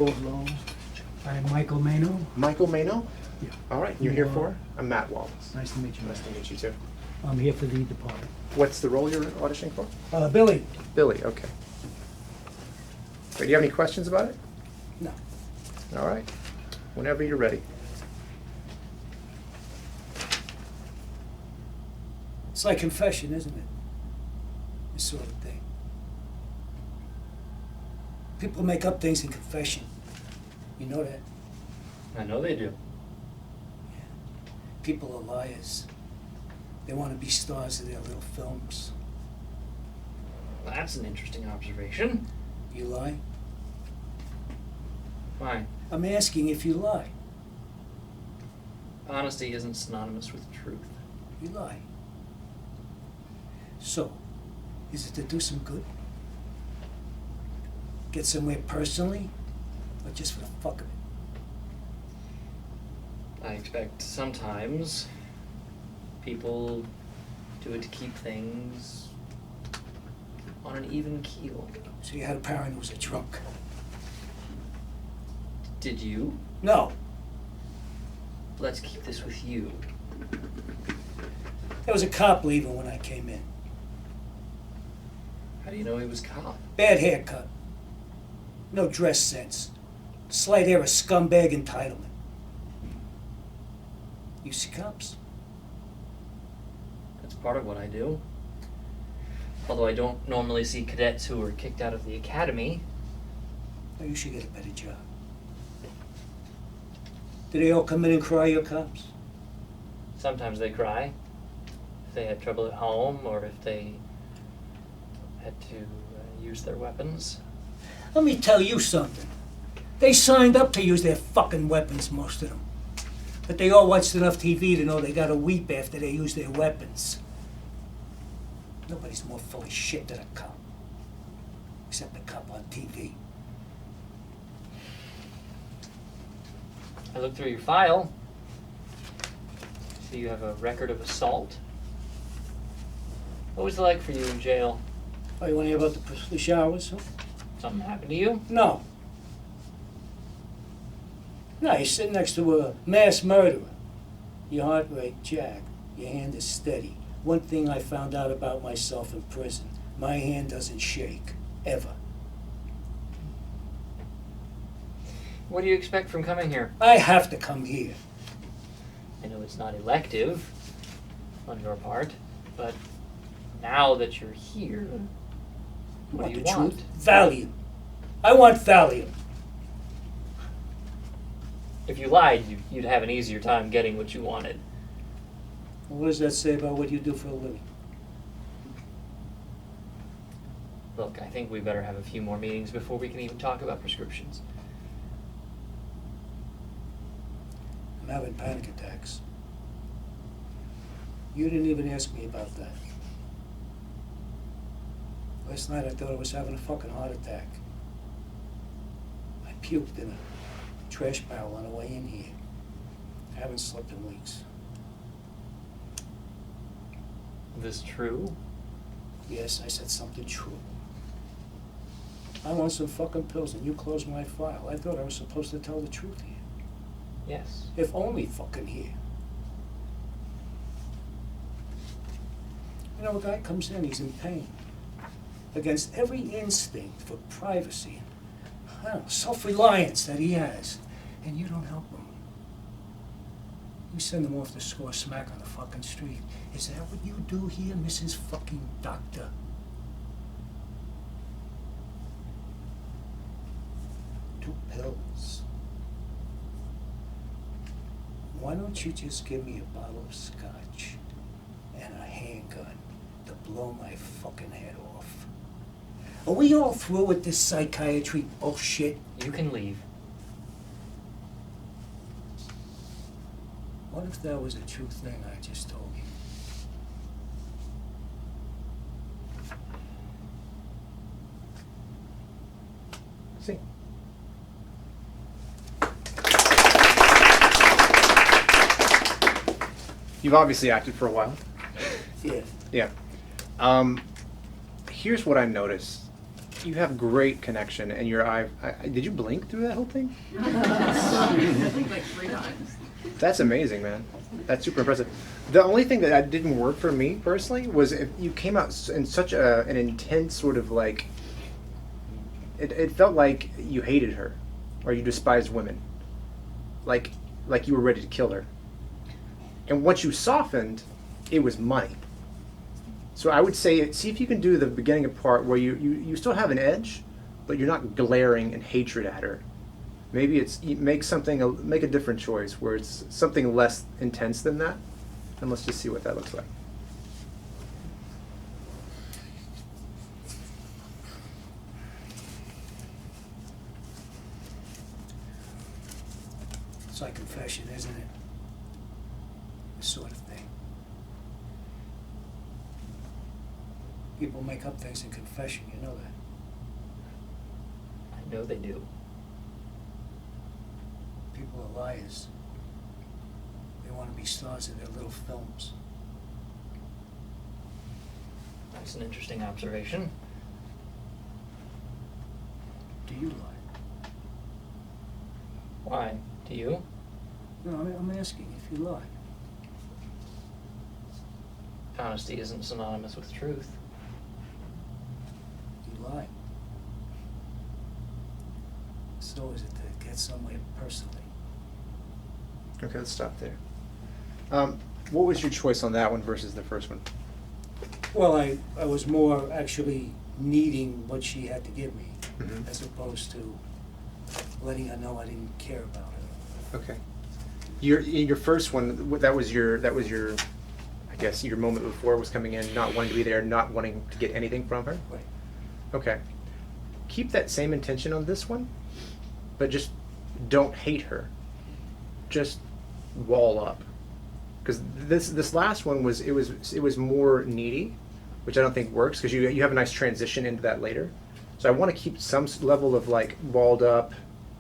Hello, I'm Michael Maino. Michael Maino? Yeah. All right, you're here for? I'm Matt Wallace. Nice to meet you. Nice to meet you too. I'm here for the department. What's the role you're auditioning for? Billy. Billy, okay. Do you have any questions about it? No. All right, whenever you're ready. It's like confession, isn't it? This sort of thing. People make up things in confession. You know that? I know they do. People are liars. They want to be stars of their little films. Well, that's an interesting observation. You lie? Why? I'm asking if you lie. Honesty isn't synonymous with truth. You lie. So, is it to do some good? Get somewhere personally? Or just for the fuck of it? I expect sometimes people do it to keep things on an even keel. So you had a parent who was a drunk? Did you? No. Let's keep this with you. There was a cop leaving when I came in. How do you know he was cop? Bad haircut. No dress sense. Slight air of scumbag entitlement. You see cops? That's part of what I do. Although I don't normally see cadets who are kicked out of the academy. Oh, you should get a better job. Do they all come in and cry, your cops? Sometimes they cry. If they had trouble at home or if they had to use their weapons. Let me tell you something. They signed up to use their fucking weapons, most of them. But they all watched enough TV to know they gotta weep after they use their weapons. Nobody's more full of shit than a cop. Except the cop on TV. I looked through your file. See you have a record of assault. What was it like for you in jail? Oh, you wanna hear about the showers, huh? Something happened to you? No. No, you're sitting next to a mass murderer. Your heart rate jacked. Your hand is steady. One thing I found out about myself in prison, my hand doesn't shake. Ever. What do you expect from coming here? I have to come here. I know it's not elective on your part, but now that you're here, what do you want? Truth? Valium. I want Valium. If you lied, you'd have an easier time getting what you wanted. What does that say about what you do for a living? Look, I think we better have a few more meetings before we can even talk about prescriptions. I'm having panic attacks. You didn't even ask me about that. Last night I thought I was having a fucking heart attack. I puked in a trash barrel on the way in here. I haven't slept in weeks. This true? Yes, I said something true. I want some fucking pills and you closed my file. I thought I was supposed to tell the truth here. Yes. If only fucking here. You know, a guy comes in, he's in pain. Against every instinct for privacy, self-reliance that he has, and you don't help him. You send him off to score smack on the fucking street. Is that what you do here, Mrs. fucking Doctor? Two pills. Why don't you just give me a bottle of scotch and a handgun to blow my fucking head off? Are we all through with this psychiatry bullshit? You can leave. What if that was a true thing I just told you? See? You've obviously acted for a while. Yeah. Yeah. Here's what I noticed You have great connection, and your eye. Did you blink through that whole thing? I think like 3 times. That's amazing, man. That's super impressive. The only thing that didn't work for me personally was if you came out in such an intense sort of like. It felt like you hated her, or you despised women. Like you were ready to kill her. And once you softened, it was money. So I would say, see if you can do the beginning part where you still have an edge, but you're not glaring in hatred at her. Maybe make a different choice where it's something less intense than that, and let's just see what that looks like. It's like confession, isn't it? This sort of thing. People make up things in confession, you know that. I know they do. People are liars. They want to be stars in their little films. That's an interesting observation. Do you lie? Why? Do you? No, I'm asking if you lie. Honesty isn't synonymous with truth. You lie. So is it to get somewhere personally? Okay, let's stop there. What was your choice on that one versus the first one? Well, I was more actually needing what she had to give me, Mhm. as opposed to letting her know I didn't care about her. Okay. Your first one, that was your I guess your moment before was coming in, not wanting to be there, not wanting to get anything from her. Right. Okay. Keep that same intention on this one, but just don't hate her. Just wall up. Because this last one was more needy, which I don't think works because you have a nice transition into that later. So I want to keep some level of like walled up.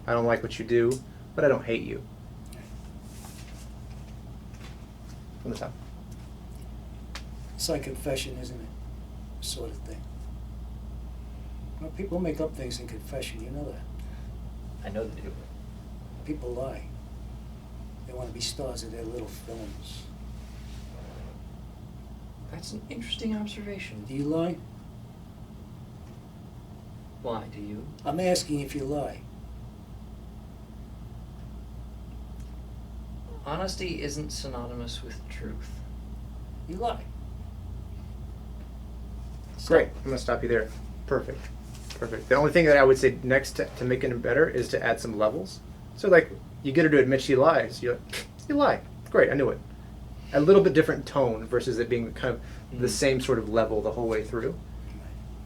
I don't like what you do, but I don't hate you. From the top. It's like confession, isn't it? Sort of thing. Well, people make up things in confession, you know that. I know they do. People lie. They want to be stars of their little films. That's an interesting observation. Do you lie? Why do you? I'm asking if you lie. Honesty isn't synonymous with truth. You lie. Great. I'm going to stop you there. Perfect. Perfect. The only thing that I would say next to making it better is to add some levels. So like you get her to admit she lies. You're like, you lie. Great. I knew it. A little bit different tone versus it being kind of the same sort of level the whole way through.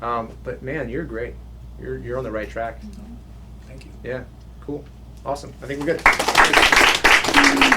But man, you're great. You're on the right track. Thank you. Yeah. Cool. Awesome. I think we're good.